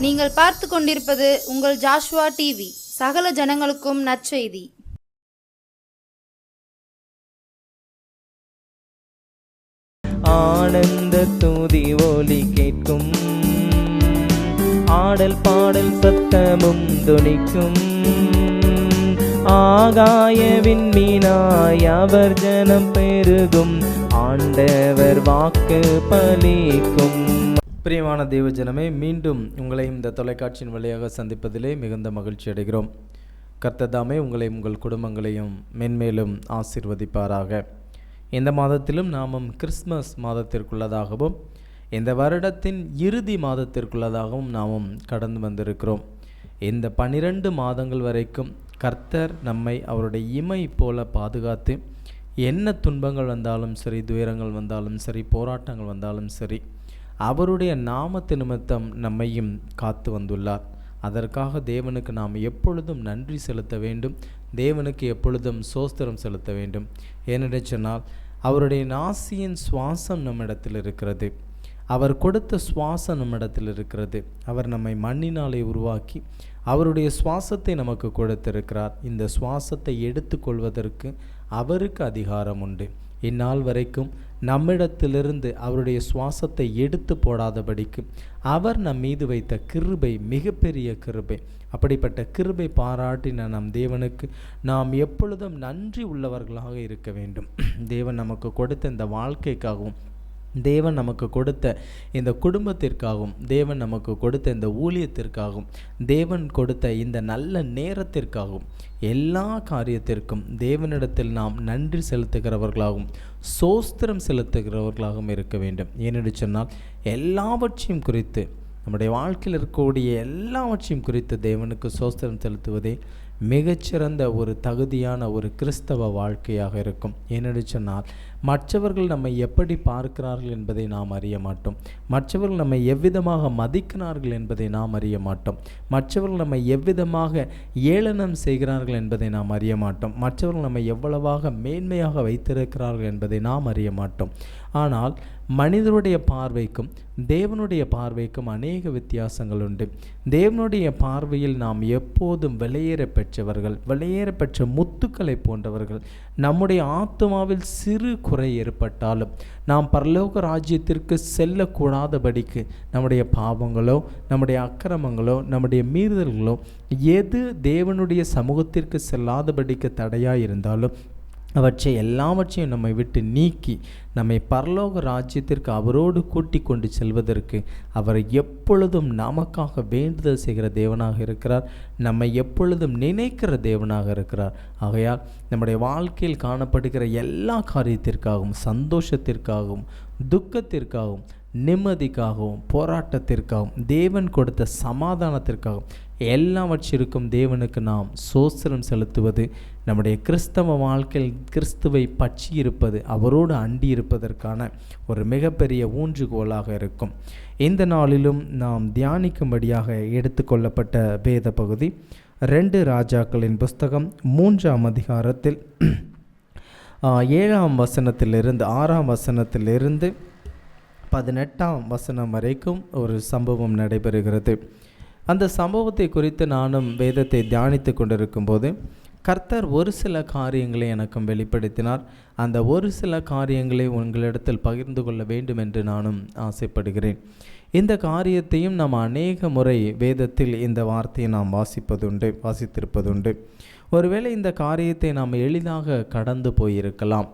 நீங்கள் பார்த்து கொண்டிருப்பது உங்கள் ஜாஷுவா டிவி. சகல ஜனங்களுக்கும் நற்செய்தி. ஆனந்த துதி ஒலி கேட்கும், ஆடல் பாடல் சத்தமும் துணிக்கும். ஆகாய விண்மீனாய் அவர் ஜனம் பெருகும், ஆண்டவர் வாக்கு பலிக்கும். பிரியமான தேவ ஜனமே, மீண்டும் உங்களை இந்த தொலைக்காட்சியின் வழியாக சந்திப்பதிலே மிகுந்த மகிழ்ச்சி அடைகிறோம். கர்த்தர் உங்களையும் உங்கள் குடும்பங்களையும் மென்மேலும் ஆசீர்வதிப்பாராக. இந்த மாதத்திலும் நாமும் கிறிஸ்மஸ் மாதத்திற்குள்ளதாகவும் இந்த வருடத்தின் இறுதி மாதத்திற்குள்ளதாகவும் நாமும் கடந்து வந்திருக்கிறோம். இந்த 12 மாதங்கள் வரைக்கும் கர்த்தர் நம்மை அவருடைய இமை போல பாதுகாத்து, என்ன துன்பங்கள் வந்தாலும் சரி, துயரங்கள் வந்தாலும் சரி, போராட்டங்கள் வந்தாலும் சரி, அவருடைய நாமத்து நிமித்தம் நம்மையும் காத்து வந்துள்ளார். அதற்காக தேவனுக்கு நாம் எப்பொழுதும் நன்றி செலுத்த வேண்டும். தேவனுக்கு எப்பொழுதும் ஸ்தோத்திரம் செலுத்த வேண்டும். ஏனென்று சொன்னால், அவருடைய நாசியின் சுவாசம் நம்மிடத்தில் இருக்கிறது. அவர் கொடுத்த சுவாசம் நம்மிடத்தில் இருக்கிறது. அவர் நம்மை மண்ணினாலே உருவாக்கி அவருடைய சுவாசத்தை நமக்கு கொடுத்திருக்கிறார். இந்த சுவாசத்தை எடுத்துக்கொள்வதற்கு அவருக்கு அதிகாரம் உண்டு. இந்நாள் வரைக்கும் நம்மிடத்திலிருந்து அவருடைய சுவாசத்தை எடுத்து போடாதபடிக்கு அவர் நம் மீது வைத்த கிருபை மிகப்பெரிய கிருபை. அப்படிப்பட்ட கிருபை பாராட்டின நம் தேவனுக்கு நாம் எப்பொழுதும் நன்றி உள்ளவர்களாக இருக்க வேண்டும். தேவன் நமக்கு கொடுத்த இந்த வாழ்க்கைக்காகவும், தேவன் நமக்கு கொடுத்த இந்த குடும்பத்திற்காகவும், தேவன் நமக்கு கொடுத்த இந்த ஊழியத்திற்காகவும், தேவன் கொடுத்த இந்த நல்ல நேரத்திற்காகவும், எல்லா காரியத்திற்கும் தேவனிடத்தில் நாம் நன்றி செலுத்துகிறவர்களாகவும் ஸ்தோத்திரம் செலுத்துகிறவர்களாகவும் இருக்க வேண்டும். ஏனென்று சொன்னால், எல்லாவற்றையும் குறித்து, நம்முடைய வாழ்க்கையில் இருக்கக்கூடிய எல்லாவற்றையும் குறித்து தேவனுக்கு ஸ்தோத்திரம் செலுத்துவதே மிகச்சிறந்த ஒரு தகுதியான ஒரு கிறிஸ்தவ வாழ்க்கையாக இருக்கும். ஏனென்று சொன்னால், மற்றவர்கள் நம்மை எப்படி பார்க்கிறார்கள் என்பதை நாம் அறிய மாட்டோம். மற்றவர்கள் நம்மை எவ்விதமாக மதிக்கிறார்கள் என்பதை நாம் அறிய மாட்டோம். மற்றவர்கள் நம்மை எவ்விதமாக ஏளனம் செய்கிறார்கள் என்பதை நாம் அறிய மாட்டோம். மற்றவர்கள் நம்மை எவ்வளவாக மேன்மையாக வைத்திருக்கிறார்கள் என்பதை நாம் அறிய மாட்டோம். ஆனால் மனிதனுடைய பார்வைக்கும் தேவனுடைய பார்வைக்கும் அநேக வித்தியாசங்கள் உண்டு. தேவனுடைய பார்வையில் நாம் எப்போதும் விலையேற பெற்றவர்கள், விலையேற பெற்ற முத்துக்களை போன்றவர்கள். நம்முடைய ஆத்துமாவில் சிறு குறை ஏற்பட்டாலும் நாம் பரலோக ராஜ்யத்திற்கு செல்லக்கூடாதபடிக்கு நம்முடைய பாவங்களோ, நம்முடைய அக்கிரமங்களோ, நம்முடைய மீறுதல்களோ எது தேவனுடைய சமூகத்திற்கு செல்லாதபடிக்கு தடையாக இருந்தாலும் அவற்றை எல்லாவற்றையும் நம்மை விட்டு நீக்கி நம்மை பரலோக ராஜ்யத்திற்கு அவரோடு கூட்டி கொண்டு செல்வதற்கு அவர் எப்பொழுதும் நமக்காக வேண்டுதல் செய்கிற தேவனாக இருக்கிறார். நம்மை எப்பொழுதும் நினைக்கிற தேவனாக இருக்கிறார். ஆகையால் நம்முடைய வாழ்க்கையில் காணப்படுகிற எல்லா காரியத்திற்காகவும், சந்தோஷத்திற்காகவும், துக்கத்திற்காகவும், நிம்மதிக்காகவும், போராட்டத்திற்காகவும், தேவன் கொடுத்த சமாதானத்திற்காகவும், எல்லாவற்றிற்கும் தேவனுக்கு நாம் ஸ்தோத்திரம் செலுத்துவது நம்முடைய கிறிஸ்தவ வாழ்க்கையில் கிறிஸ்துவை பற்றி இருப்பது, அவரோடு அண்டி இருப்பதற்கான ஒரு மிகப்பெரிய ஊன்றுகோலாக இருக்கும். இந்த நாளிலும் நாம் தியானிக்கும்படியாக எடுத்துக்கொள்ளப்பட்ட வேத பகுதி 2 ராஜாக்களின் புஸ்தகம் 3ஆம் அதிகாரத்தில் 7ஆம் வசனத்திலிருந்து 6ஆம் வசனத்திலிருந்து 18ஆம் வசனம் வரைக்கும் ஒரு சம்பவம் நடைபெறுகிறது. அந்த சம்பவத்தை குறித்து நானும் வேதத்தை தியானித்து கொண்டிருக்கும் போது கர்த்தர் ஒரு சில காரியங்களை எனக்கும் வெளிப்படுத்தினார். அந்த ஒரு சில காரியங்களை உங்களிடத்தில் பகிர்ந்து கொள்ள வேண்டும் என்று நானும் ஆசைப்படுகிறேன். இந்த காரியத்தையும் நாம் அநேக முறை வேதத்தில் இந்த வார்த்தையை நாம் வாசித்திருப்பதுண்டு. ஒருவேளை இந்த காரியத்தை நாம் எளிதாக கடந்து போயிருக்கலாம்.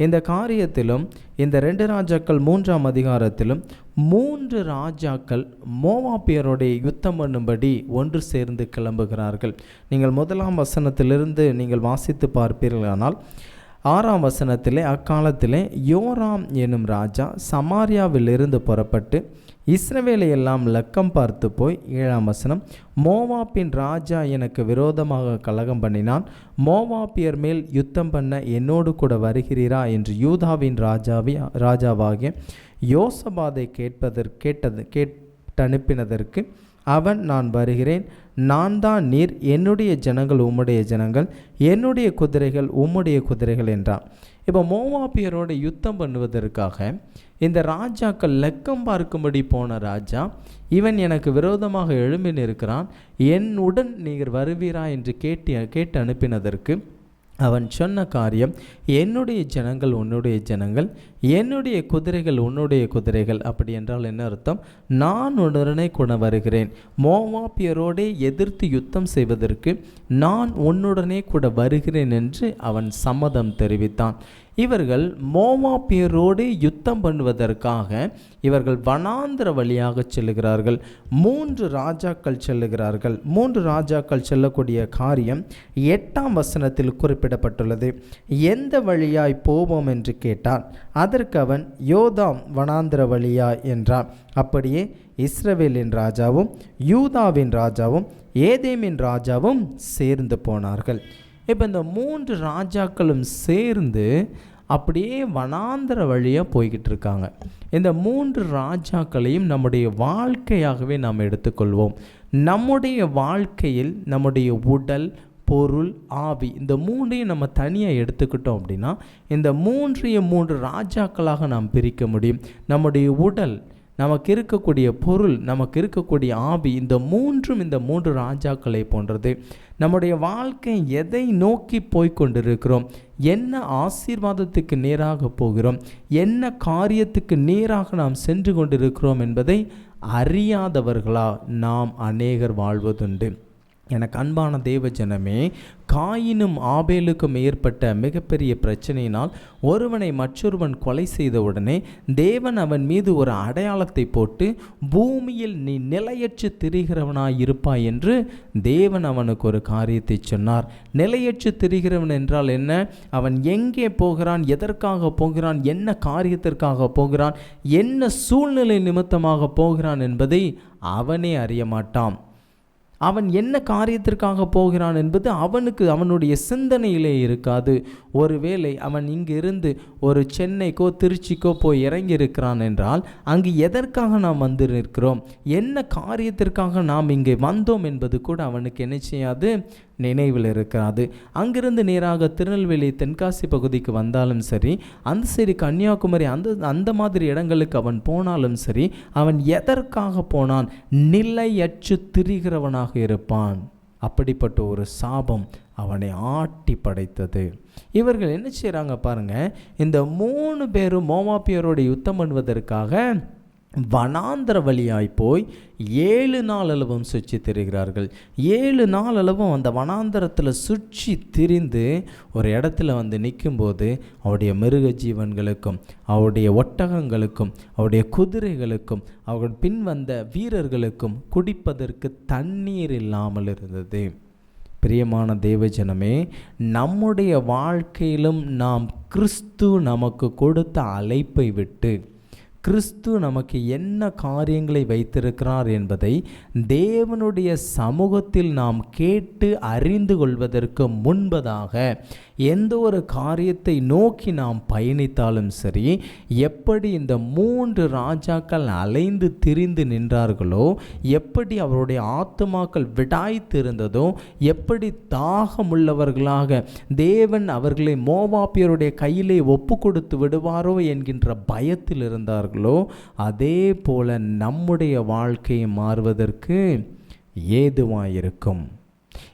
இந்த காரியத்திலும் இந்த 2 ராஜாக்கள் 3ஆம் அதிகாரத்திலும் 3 ராஜாக்கள் மோவாபியரோடைய யுத்தம் பண்ணும்படி ஒன்று சேர்ந்து கிளம்புகிறார்கள். நீங்கள் 1ஆம் வசனத்திலிருந்து நீங்கள் வாசித்து பார்ப்பீர்களானால் 6ஆம் வசனத்திலே, அக்காலத்திலே யோராம் எனும் ராஜா சமாரியாவிலிருந்து புறப்பட்டு இஸ்ரவேலை எல்லாம் லக்கம் பார்த்து போய் 7ஆம் வசனம், மோவாப்பின் ராஜா எனக்கு விரோதமாக கலகம் பண்ணினான். மோவாப்பியர் மேல் யுத்தம் பண்ண என்னோடு கூட வருகிறீரா என்று யூதாவின் ராஜாவாகிய யோசபாதை கேட்டனுப்பினதற்கு அவன், நான் வருகிறேன், நான் தான் நீர், என்னுடைய ஜனங்கள் உம்முடைய ஜனங்கள், என்னுடைய குதிரைகள் உம்முடைய குதிரைகள் என்றான். இப்போ மோவாபியரோடு யுத்தம் பண்ணுவதற்காக இந்த ராஜாக்கள் லெக்கம் பார்க்கும்படி போன ராஜா, இவன் எனக்கு விரோதமாக எழும்பி நிற்கிறான், என்னுடன் நீங்கள் வருவீரா என்று கேட்டு அனுப்பினதற்கு அவன் சொன்ன காரியம், என்னுடைய ஜனங்கள் உன்னுடைய ஜனங்கள், என்னுடைய குதிரைகள் உன்னுடைய குதிரைகள். அப்படி என்றால் என்ன அர்த்தம்? நான் உடனே கூட வருகிறேன், மோவாபியரோடே எதிர்த்து யுத்தம் செய்வதற்கு நான் உன்னுடனே கூட வருகிறேன் என்று அவன் சம்மதம் தெரிவித்தான். இவர்கள் மோவாபியரோடு யுத்தம் பண்ணுவதற்காக இவர்கள் வனாந்திர வழியாக செல்லுகிறார்கள். 3 ராஜாக்கள் செல்லுகிறார்கள். 3 ராஜாக்கள் செல்லக்கூடிய காரியம் 8ஆம் வசனத்தில் குறிப்பிடப்பட்டுள்ளது. எந்த வழியாய் போவோம் என்று கேட்டான். அதற்கு அவன் யோதாம் வனாந்திர வழியாய் என்றான். அப்படியே இஸ்ரவேலின் ராஜாவும் யூதாவின் ராஜாவும் ஏதேமின் ராஜாவும் சேர்ந்து போனார்கள். இப்போ இந்த 3 ராஜாக்களும் சேர்ந்து அப்படியே வனாந்திர வழியாக போய்கிட்டு இருக்காங்க. இந்த 3 ராஜாக்களையும் நம்முடைய வாழ்க்கையாகவே நாம் எடுத்துக்கொள்வோம். நம்முடைய வாழ்க்கையில் நம்முடைய உடல், பொருள், ஆவி, இந்த 3ஐயும் நம்ம தனியாக எடுத்துக்கிட்டோம் அப்படின்னா இந்த 3 ராஜாக்களாக நாம் பிரிக்க முடியும். நம்முடைய உடல், நமக்கு இருக்கக்கூடிய பொருள், நமக்கு இருக்கக்கூடிய ஆவி, இந்த 3 ராஜாக்களை போன்றது. நம்முடைய வாழ்க்கை எதை நோக்கி போய்கொண்டிருக்கிறோம், என்ன ஆசீர்வாதத்துக்கு நேராக போகிறோம், என்ன காரியத்துக்கு நேராக நாம் சென்று கொண்டிருக்கிறோம் என்பதை அறியாதவர்களா நாம் அநேகர் வாழ்வதுண்டு. எனக்கு அன்பான தேவ ஜனமே, காயினும் ஆபேலுக்கும் ஏற்பட்ட மிகப்பெரிய பிரச்சனையினால் ஒருவனை மற்றொருவன் கொலை செய்தவுடனே தேவன் அவன் மீது ஒரு அடையாளத்தை போட்டு பூமியில் நீ நிலையற்று திரிகிறவனாய் இருப்பாய் என்று தேவன் அவனுக்கு ஒரு காரியத்தை சொன்னார். நிலையற்று திரிகிறவன் என்றால் என்ன? அவன் எங்கே போகிறான், எதற்காக போகிறான், என்ன காரியத்திற்காக போகிறான், என்ன சூழ்நிலை நிமித்தமாக போகிறான் என்பதை அவனே அறிய மாட்டான். அவன் என்ன காரியத்திற்காக போகிறான் என்பது அவனுடைய சிந்தனையிலே இருக்காது. ஒருவேளை அவன் இங்கிருந்து ஒரு சென்னைக்கோ திருச்சிக்கோ போய் இறங்கி இருக்கிறான் என்றால் அங்கு எதற்காக நாம் வந்து நிற்கிறோம், என்ன காரியத்திற்காக நாம் இங்கே வந்தோம் என்பது கூட அவனுக்கு என்ன செய்யாது, நினைவில் இருக்காது. அங்கிருந்து நேராக திருநெல்வேலி தென்காசி பகுதிக்கு வந்தாலும் சரி, அந்த சரி கன்னியாகுமரி அந்த மாதிரி இடங்களுக்கு அவன் போனாலும் சரி, அவன் எதற்காக போனான், நிலையற்று திரிகிறவனாக இருப்பான். அப்படிப்பட்ட ஒரு சாபம் அவனை ஆட்டி படைத்தது. இவர்கள் என்ன செய்கிறாங்க பாருங்க, இந்த 3 பேரும் மோவாபியரோடு யுத்தம் பண்ணுவதற்காக வனாந்திர வழியாய் போய் 7 நாள் அளவும் சுற்றி திரிகிறார்கள். 7 நாள் அளவும் அந்த வனாந்திரத்தில் சுற்றி திரிந்து ஒரு இடத்துல வந்து நிற்கும்போது அவருடைய மிருக ஜீவன்களுக்கும் அவருடைய ஒட்டகங்களுக்கும் அவருடைய குதிரைகளுக்கும் அவர்கள் பின் வந்த வீரர்களுக்கும் குடிப்பதற்கு தண்ணீர் இல்லாமல் இருந்தது. பிரியமான தேவஜனமே, நம்முடைய வாழ்க்கையிலும் நாம் கிறிஸ்து நமக்கு கொடுத்த அழைப்பை விட்டு, கிறிஸ்து நமக்கு என்ன காரியங்களை வைத்திருக்கிறார் என்பதை தேவனுடைய சமூகத்தில் நாம் கேட்டு அறிந்து கொள்வதற்கு முன்பதாக எந்த ஒரு காரியத்தை நோக்கி நாம் பயணித்தாலும் சரி, எப்படி இந்த 3 ராஜாக்கள் அலைந்து திரிந்து நின்றார்களோ, எப்படி அவருடைய ஆத்துமாக்கள் விடாய்த்து இருந்ததோ, எப்படி தாகமுள்ளவர்களாக தேவன் அவர்களை மோவாபியருடைய கையிலே ஒப்பு கொடுத்து விடுவாரோ என்கின்ற பயத்தில் இருந்தார்கள், அதே போல நம்முடைய வாழ்க்கை மாறுவதற்கு ஏதுவாயிருக்கும்.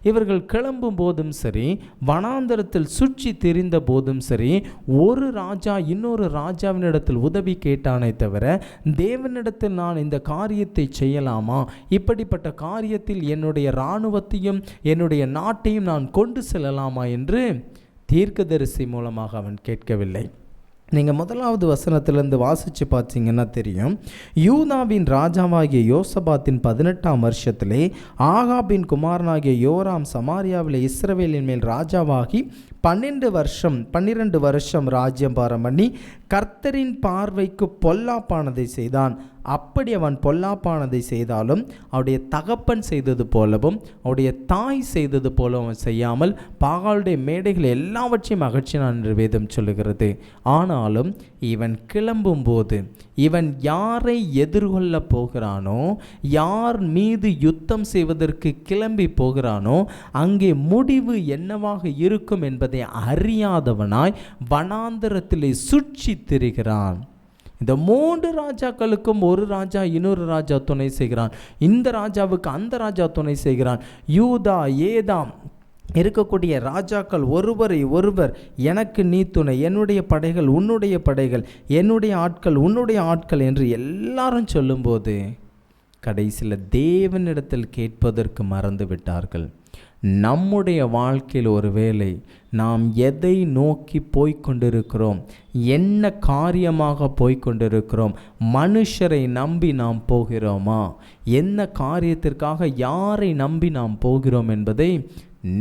இவர்கள் கிளம்பும் போதும் சரி, வனாந்தரத்தில் சுற்றி திரிந்த போதும் சரி, ஒரு ராஜா இன்னொரு ராஜாவினிடத்தில் உதவி கேட்டானே தவிர தேவனிடத்தில் நான் இந்த காரியத்தை செய்யலாமா, இப்படிப்பட்ட காரியத்தில் என்னுடைய இராணுவத்தையும் என்னுடைய நாட்டையும் நான் கொண்டு செல்லலாமா என்று தீர்க்கதரிசி மூலமாக அவன் கேட்கவில்லை. நீங்கள் 1வது வசனத்திலிருந்து வாசித்து பார்த்தீங்கன்னா தெரியும். யூதாவின் ராஜாவாகிய யோசபாத்தின் 18ஆம் வருஷத்திலே ஆகாபின் குமாரனாகிய யோராம் சமாரியாவில் இஸ்ரவேலின் மேல் ராஜாவாகி 12 வருஷம் ராஜ்யம் பாரம் பண்ணி கர்த்தரின் பார்வைக்கு பொல்லாப்பானதை செய்தான். அப்படி அவன் பொல்லாப்பானதை செய்தாலும் அவருடைய தகப்பன் செய்தது போலவும் அவருடைய தாய் செய்தது போலவும் செய்யாமல் பாகாலுடைய மேடைகள் எல்லாவற்றையும் அகற்றினான் என்று வேதம் சொல்லுகிறது. ஆனாலும் இவன் கிளம்பும் போது இவன் யாரை எதிர்கொள்ள போகிறானோ, யார் மீது யுத்தம் செய்வதற்கு கிளம்பி போகிறானோ, அங்கே முடிவு என்னவாக இருக்கும் என்பதை அறியாதவனாய் வனாந்தரத்திலே சுற்றி திரிகிறான். இந்த 3 ராஜாக்களுக்கும் ஒரு ராஜா இன்னொரு ராஜா துணை செய்கிறான். இந்த ராஜாவுக்கு அந்த ராஜா துணை செய்கிறான். யூதா ஏதாம் இருக்கக்கூடிய ராஜாக்கள் ஒருவரை ஒருவர், எனக்கு நீ துணை, என்னுடைய படைகள் உன்னுடைய படைகள், என்னுடைய ஆட்கள் உன்னுடைய ஆட்கள் என்று எல்லாரும் சொல்லும்போது கடைசியில் தேவனிடத்தில் கேட்பதற்கு மறந்து விட்டார்கள். நம்முடைய வாழ்க்கையில் ஒருவேளை நாம் எதை நோக்கி போய்கொண்டிருக்கிறோம், என்ன காரியமாக போய்கொண்டிருக்கிறோம், மனுஷரை நம்பி நாம் போகிறோமா, என்ன காரியத்திற்காக யாரை நம்பி நாம் போகிறோம் என்பதை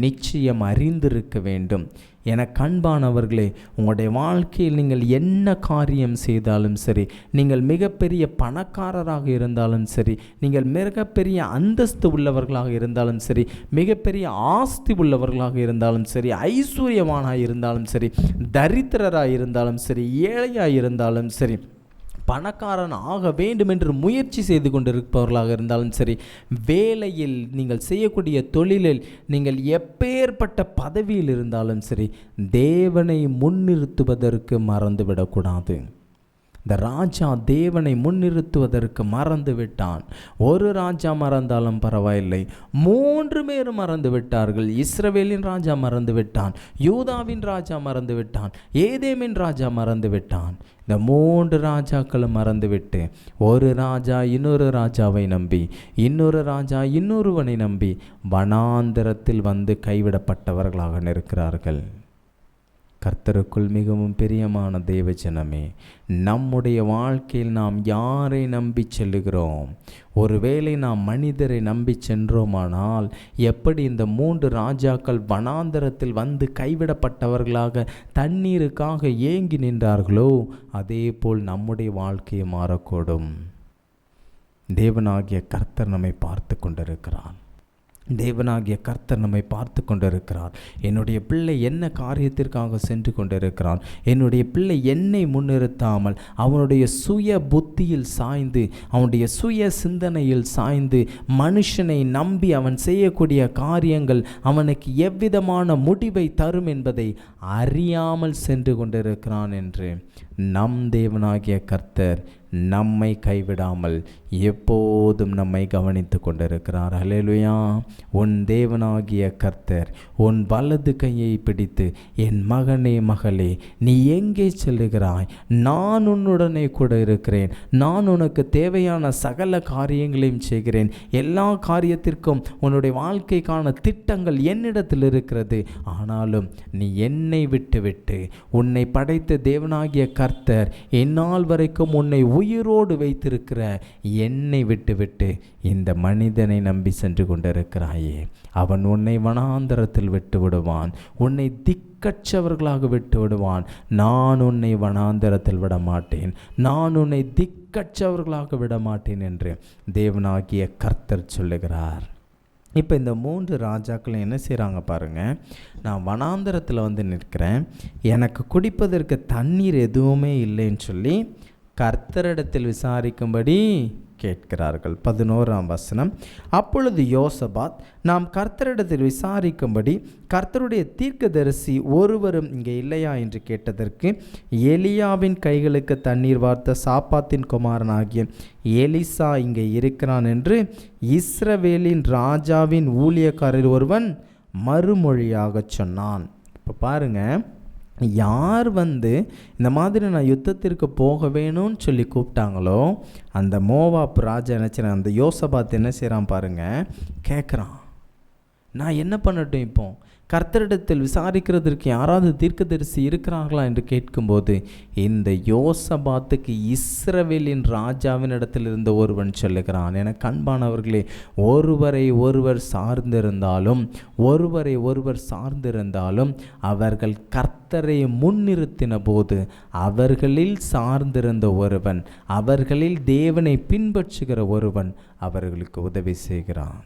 நிச்சயம் அறிந்திருக்க வேண்டும். என அன்பானவர்களே, உங்களுடைய வாழ்க்கையில் நீங்கள் என்ன காரியம் செய்தாலும் சரி, நீங்கள் மிகப்பெரிய பணக்காரராக இருந்தாலும் சரி, நீங்கள் மிகப்பெரிய அந்தஸ்து உள்ளவர்களாக இருந்தாலும் சரி, மிகப்பெரிய ஆஸ்தி உள்ளவர்களாக இருந்தாலும் சரி, ஐஸ்வர்யவானாக இருந்தாலும் சரி, தரித்திரராக இருந்தாலும் சரி, ஏழையாக இருந்தாலும் சரி, பணக்காரன் ஆக வேண்டும் என்று முயற்சி செய்து கொண்டிருப்பவர்களாக இருந்தாலும் சரி, வேலையில் நீங்கள் செய்யக்கூடிய தொழிலில் நீங்கள் எப்பேற்பட்ட பதவியில் இருந்தாலும் சரி, தேவனை முன்னிறுத்துவதற்கு மறந்துவிடக்கூடாது. இந்த ராஜா தேவனை முன்னிறுத்துவதற்கு மறந்து விட்டான். ஒரு ராஜா மறந்தாலும் பரவாயில்லை, 3 பேரும் மறந்து விட்டார்கள். இஸ்ரவேலின் ராஜா மறந்து விட்டான், யூதாவின் ராஜா மறந்து விட்டான், ஏதேமின் ராஜா மறந்து விட்டான். இந்த 3 ராஜாக்களும் மறந்துவிட்டு ஒரு ராஜா இன்னொரு ராஜாவை நம்பி, இன்னொரு ராஜா இன்னொருவனை நம்பி வனாந்தரத்தில் வந்து கைவிடப்பட்டவர்களாக இருக்கிறார்கள். கர்த்தருக்குள் மிகவும் பிரியமான தேவஜனமே, நம்முடைய வாழ்க்கையில் நாம் யாரை நம்பி செல்லுகிறோம்? ஒருவேளை நாம் மனிதரை நம்பி சென்றோமானால், எப்படி இந்த 3 ராஜாக்கள் வனாந்தரத்தில் வந்து கைவிடப்பட்டவர்களாக தண்ணீருக்காக ஏங்கி நின்றார்களோ, அதே போல் நம்முடைய வாழ்க்கையை மாறக்கூடும். தேவனாகிய கர்த்தர் நம்மை பார்த்து கொண்டிருக்கிறார். தேவனாகிய கர்த்தர் நம்மை பார்த்து கொண்டிருக்கிறார். என்னுடைய பிள்ளை என்ன காரியத்திற்காக சென்று கொண்டிருக்கிறான்? என்னுடைய பிள்ளை என்னை முன்னிறுத்தாமல் அவனுடைய சுய புத்தியில் சாய்ந்து, அவனுடைய சுய சிந்தனையில் சாய்ந்து, மனுஷனை நம்பி அவன் செய்யக்கூடிய காரியங்கள் அவனுக்கு எவ்விதமான முடிவை தரும் என்பதை அறியாமல் சென்று கொண்டிருக்கிறான் என்று நம் தேவனாகிய கர்த்தர் நம்மை கைவிடாமல் எப்போதும் நம்மை கவனித்து கொண்டிருக்கிறார். ஹல்லேலூயா. உன் தேவனாகிய கர்த்தர் உன் வலது கையை பிடித்து, என் மகனே மகளே, நீ எங்கே செல்லுகிறாய்? நான் உன்னுடனே கூட இருக்கிறேன். நான் உனக்கு தேவையான சகல காரியங்களையும் செய்கிறேன். எல்லா காரியத்திற்கும் உன்னுடைய வாழ்க்கைக்கான திட்டங்கள் என்னிடத்தில் இருக்கிறது. ஆனாலும் நீ என்னை விட்டுவிட்டு, உன்னை படைத்த தேவனாகிய கர்த்தர் எந்நாள் வரைக்கும் உன்னை உயிரோடு வைத்திருக்கிற என்னை விட்டுவிட்டு இந்த மனிதனை நம்பி சென்று கொண்டிருக்கிறாயே, அவன் உன்னை வனாந்தரத்தில் விட்டு விடுவான், உன்னை திக்கற்றவர்களாக விட்டு விடுவான். நான் உன்னை வனாந்தரத்தில் விட மாட்டேன், நான் உன்னை திக்கற்றவர்களாக விட மாட்டேன் என்று தேவனாகிய கர்த்தர் சொல்லுகிறார். இப்போ இந்த 3 ராஜாக்களும் என்ன செய்கிறாங்க பாருங்கள். நான் வனாந்தரத்தில் வந்து நிற்கிறேன், எனக்கு குடிப்பதற்கு தண்ணீர் எதுவுமே இல்லைன்னு சொல்லி கர்த்தரிடத்தில் விசாரிக்கும்படி கேட்கிறார்கள். 11ஆம் வசனம். அப்பொழுது யோசபாத், நாம் கர்த்தரிடத்தில் விசாரிக்கும்படி கர்த்தருடைய தீர்க்கதரிசி ஒருவரும் இங்கே இல்லையா என்று கேட்டதற்கு, எலியாவின் கைகளுக்கு தண்ணீர் வார்த்த சாப்பாத்தின் குமாரனாகிய எலிசா இங்கே இருக்கிறான் என்று இஸ்ரவேலின் ராஜாவின் ஊழியக்காரர் ஒருவன் மறுமொழியாக சொன்னான். இப்போ பாருங்கள், யார் வந்து இந்த மாதிரி நான் யுத்தத்திற்கு போக வேணும்னு சொல்லி கூப்பிட்டாங்களோ, அந்த மோவாப் ராஜா என்ன செய்கிறான், அந்த யோசபாத் என்ன செய்கிறான் பாருங்கள், கேட்குறான், நான் என்ன பண்ணட்டும்? இப்போ கர்த்தரிடத்தில் விசாரிக்கிறதற்கு யாராவது தீர்க்கதரிசி இருக்கிறார்களா என்று கேட்கும்போது, இந்த யோசபாத்துக்கு இஸ்ரவேலின் ராஜாவின் இடத்தில் இருந்த ஒருவன் சொல்லுகிறான். என அன்பானவர்களே, ஒருவரை ஒருவர் சார்ந்திருந்தாலும் அவர்கள் கர்த்தரை முன்னிறுத்தின போது அவர்களில் சார்ந்திருந்த ஒருவன், அவர்களில் தேவனை பின்பற்றுகிற ஒருவன் அவர்களுக்கு உதவி செய்கிறான்.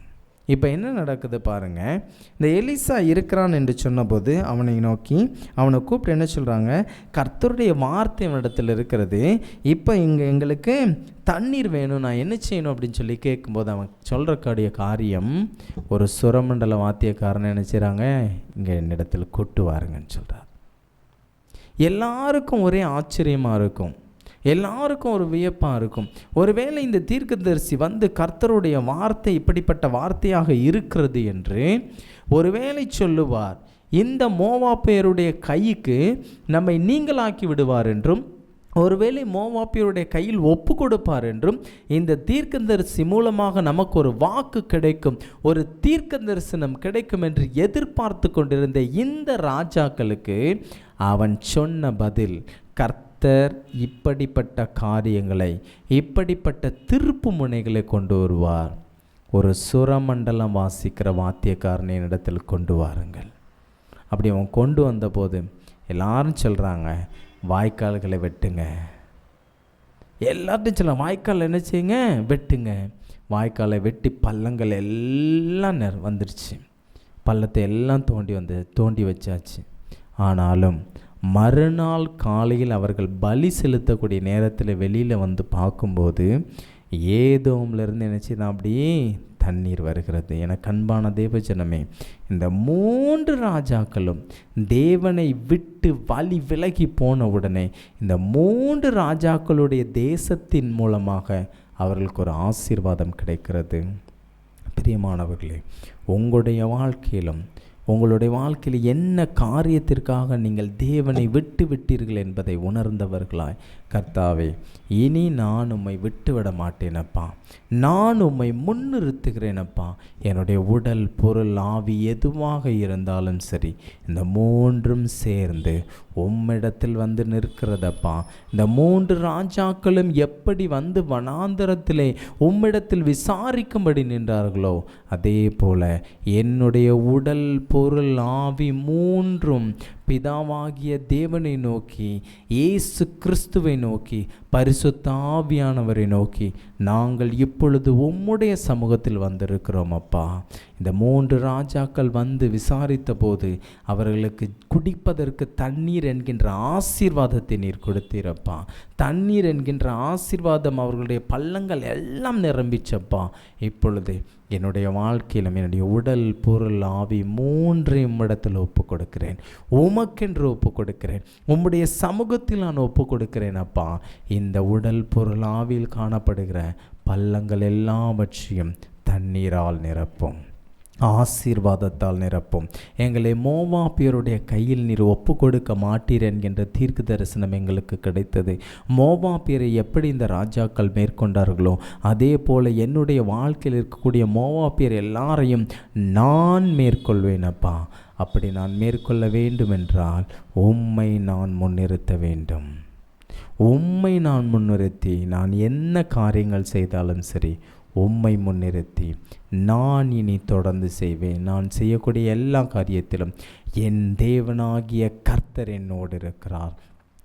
இப்போ என்ன நடக்குது பாருங்கள். இந்த எலிசா இருக்கிறான் என்று சொன்னபோது அவனை நோக்கி அவனை கூப்பிட்டு என்ன சொல்கிறாங்க, கர்த்தருடைய வார்த்தை அவனிடத்தில் இருக்கிறது, இப்போ எங்களுக்கு தண்ணீர் வேணும், நான் என்ன செய்யணும் அப்படின்னு சொல்லி கேட்கும்போது அவன் சொல்கிறக்கூடிய காரியம், ஒரு சுரமண்டல வாத்தியக்காரனை என்ன செய்கிறாங்க, இங்கே என்னிடத்தில் கூட்டு வாருங்கன்னு சொல்கிறார். எல்லாருக்கும் ஒரே ஆச்சரியமாக இருக்கும். எல்லாருக்கும் ஒரு வியப்பாக இருக்கும். ஒருவேளை இந்த தீர்க்கதரிசி வந்து கர்த்தருடைய வார்த்தை இப்படிப்பட்ட வார்த்தையாக இருக்கிறது என்று ஒருவேளை சொல்லுவார், இந்த மோவாபியருடைய கைக்கு நம்மை நீங்களாக்கி விடுவார் என்றும், ஒருவேளை மோவாபியருடைய கையில் ஒப்பு கொடுப்பார் என்றும், இந்த தீர்க்கதரிசி மூலமாக நமக்கு ஒரு வாக்கு கிடைக்கும், ஒரு தீர்க்க தரிசனம் கிடைக்கும் என்று எதிர்பார்த்து கொண்டிருந்த இந்த ராஜாக்களுக்கு அவன் சொன்ன பதில், கர்த்தர் இப்படிப்பட்ட காரியங்களை, இப்படிப்பட்ட திருப்பு முனைகளை கொண்டு வருவார். ஒரு சுரமண்டலம் வாசிக்கிற வாத்தியக்காரனின் இடத்தில் கொண்டு வாருங்கள். அப்படி அவன் கொண்டு வந்தபோது எல்லாரும் சொல்கிறாங்க, வாய்க்கால்களை வெட்டுங்க. எல்லார்ட்டும் சொல்ல, வாய்க்கால் என்ன செய்யுங்க, வெட்டுங்க. வாய்க்காலை வெட்டி பள்ளங்கள் எல்லாம் வந்துடுச்சு. பள்ளத்தை எல்லாம் தோண்டி வச்சாச்சு. ஆனாலும் மறுநாள் காலையில் அவர்கள் பலி செலுத்தக்கூடிய நேரத்தில் வெளியில் வந்து பார்க்கும்போது ஏதோம்லேருந்து என்ன செய்தான், அப்படியே தண்ணீர் வருகிறது. என கண்பான தேவஜனமே, இந்த 3 ராஜாக்களும் தேவனை விட்டு வழி விலகி போன உடனே இந்த 3 ராஜாக்களுடைய தேசத்தின் மூலமாக அவர்களுக்கு ஒரு ஆசீர்வாதம் கிடைக்கிறது. பிரியமானவர்களே, உங்களுடைய வாழ்க்கையில் என்ன காரியத்திற்காக நீங்கள் தேவனை விட்டு விட்டீர்கள் என்பதை உணர்ந்தவர்களாய், கர்த்தாவே, இனி நான் உம்மை விட்டுவிட மாட்டேனப்பா, நான் உம்மை முன்னிறுத்துகிறேனப்பா. என்னுடைய உடல், பொருள், ஆவி எதுவாக இருந்தாலும் சரி, இந்த 3ம் சேர்ந்து உம்மிடத்தில் வந்து நிற்கிறதப்பா. இந்த 3 ராஜாக்களும் எப்படி வந்து வனாந்தரத்திலே உம்மிடத்தில் விசாரிக்கும்படி நின்றார்களோ, அதே போல என்னுடைய உடல், பொருள், ஆவி 3ம் பிதாவாகிய தேவனை நோக்கி, இயேசு கிறிஸ்துவை நோக்கி, பரிசுத்த ஆவியானவரை நோக்கி நாங்கள் இப்பொழுது உம்முடைய சமூகத்தில் வந்திருக்கிறோம் அப்பா. இந்த 3 ராஜாக்கள் வந்து விசாரித்த போது அவர்களுக்கு குடிப்பதற்கு தண்ணீர் என்கின்ற ஆசீர்வாதத்தை நீர் கொடுத்தீரப்பா. தண்ணீர் என்கின்ற ஆசீர்வாதம் அவர்களுடைய பள்ளங்கள் எல்லாம் நிரம்பிச்சப்பா. இப்பொழுது என்னுடைய வாழ்க்கையிலும் என்னுடைய உடல், பொருள், ஆவி 3ஐயும் இடத்தில் ஒப்பு கொடுக்கிறேன். உமக்கென்று ஒப்பு கொடுக்கிறேன். உம்முடைய சமூகத்தில் நான் ஒப்பு கொடுக்கிறேன் அப்பா. இந்த உடல், பொருள், ஆவியில் காணப்படுகிற பள்ளங்கள் எல்லாவற்றையும் தண்ணீரால் நிரப்பும், ஆசீர்வாதத்தால் நிரப்பும். எங்களை மோவாபியருடைய கையில் நீர் ஒப்பு கொடுக்க மாட்டீர் என்கின்ற தீர்க்க தரிசனம் எங்களுக்கு கிடைத்தது. மோவாபியரை எப்படி இந்த ராஜாக்கள் மேற்கொண்டார்களோ அதே போல என்னுடைய வாழ்க்கையில் இருக்கக்கூடிய மோவாபியர் எல்லாரையும் நான் மேற்கொள்வேனப்பா. அப்படி நான் மேற்கொள்ள வேண்டுமென்றால் உம்மை நான் முன்னிறுத்த வேண்டும். உம்மை நான் முன்னிறுத்தி நான் என்ன காரியங்கள் செய்தாலும் சரி, உம்மை முன்னிறுத்தி நான் இனி தொடர்ந்து செய்வேன். நான் செய்யக்கூடிய எல்லா காரியத்திலும் என் தேவனாகிய கர்த்தர் என்னோடு இருக்கிறார்.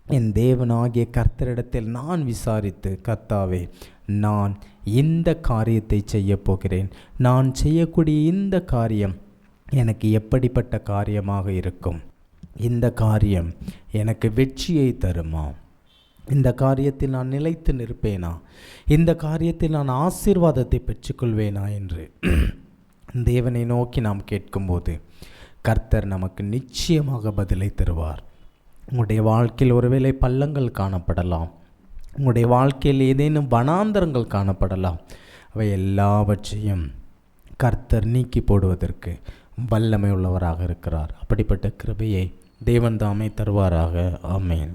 என் தேவனாகிய கர்த்தரிடத்தில் நான் விசாரித்து, கர்த்தாவே, நான் இந்த காரியத்தை செய்ய போகிறேன். நான் செய்யக்கூடிய இந்த காரியம் எனக்கு எப்படிப்பட்ட காரியமாக இருக்கும்? இந்த காரியம் எனக்கு வெற்றியை தருமா? இந்த காரியத்தில் நான் நிலைத்து நிற்பேனா? இந்த காரியத்தில் நான் ஆசீர்வாதத்தை பெற்றுக்கொள்வேனா என்று தேவனை நோக்கி நாம் கேட்கும்போது கர்த்தர் நமக்கு நிச்சயமாக பதிலை தருவார். உங்களுடைய வாழ்க்கையில் ஒருவேளை பள்ளங்கள் காணப்படலாம், உங்களுடைய வாழ்க்கையில் ஏதேனும் வனாந்தரங்கள் காணப்படலாம். அவை எல்லாவற்றையும் கர்த்தர் நீக்கி போடுவதற்கு வல்லமை உள்ளவராக இருக்கிறார். அப்படிப்பட்ட கிருபையை தேவன் தாமே தருவாராக. ஆமென்.